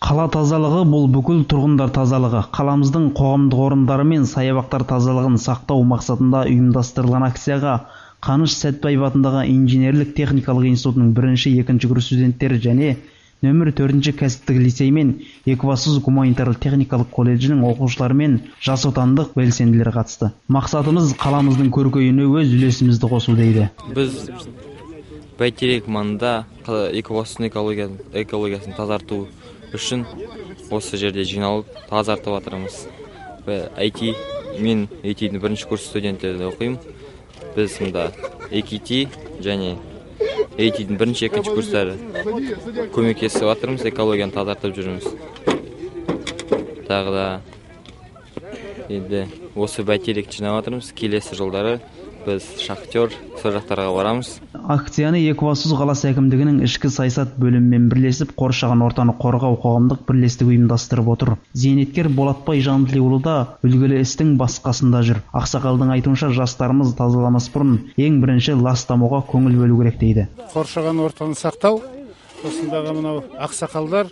Қала тазалығы бұл бүкіл тұрғындар тазалығы. Қаламыздың қоғамдық орындары мен саябақтар тазалығын сақтау мақсатында ұйымдастырылған акцияға Қаныш Сәтбаев атындағы инженерлік техникалық институтының 1-2 курс студенттері және нөмір 4 кәсіптік лицей мен Екібастұз гуманитарлық техникалық колледжінің оқушылары мен жас отандық белсенділер қатысты. Мақсатымыз қаламыздың көркеюіне өз үлесімізді қосу дейді. Біз Бәйтерек маңында Екібастұздың экологиясын тазарту үшін осы жерде жиналып тазартып жатырмыз. Мен IT-дің 1-ші курс студенттерді оқимын. Біз мұнда EKT және IT-дің 1-2 курстары көмектесіп жатырмыз, экологияны тазартып жүрміз. Тағы да енді осы Бәйтерек жинап жатырмыз. Келесі жылдары біз шахтер сол жақтарға барамыз. Акцияны Екібастұз қаласы әкімдігінің ішкі саясат бөлімімен бірлесіп қоршаған ортаны қорғау қоғамдық бірлестігі ұйымдастырып отыр. Зейнеткер Болатбай Жанділеуұлы да үлгілі істің басқасында жүр. Ақсақалдың айтуынша жастарымыз тазаламас бұрын ең бірінші ластамауға көңіл бөлу керек дейді. Қоршаған ортаны сақтау, осындағы мынау ақсақалдар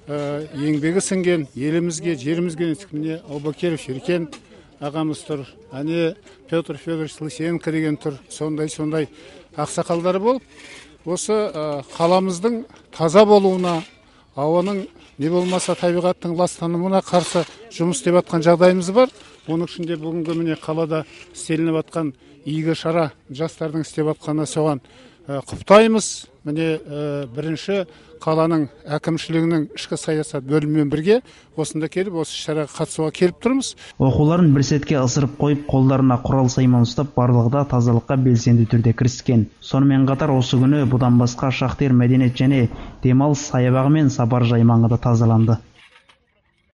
еңбегі сіңген елімізге, жерімізге міне Аубакиров Шеркен ағамыз тұр, әне Петр Федорович Лысенко деген тұр, сондай ақсақалдары болып, осы қаламыздың таза болуына, ауаның не болмаса табиғаттың ластануына қарсы жұмыс істеп жатқан жағдайымыз бар. Оның ішінде бүгінгі міне қалада істелініп жатқан игі шара, жастардың істеп жатқаны соған құптаймыз. Міне бірінші қаланың әкімшілігінің ішкі саясат бөлімімен бірге осында келіп, осы шараға қатысуға келіп тұрмыз. Оқуларын бір сәтке ысырып қойып, қолдарына құрал сайман ұстап, барлығы да тазалыққа белсенді түрде кіріскен. Сонымен қатар осы күні бұдан басқа Шахтер мәдениет және демалыс саябағы мен Сапар жаймаңы да тазаланды.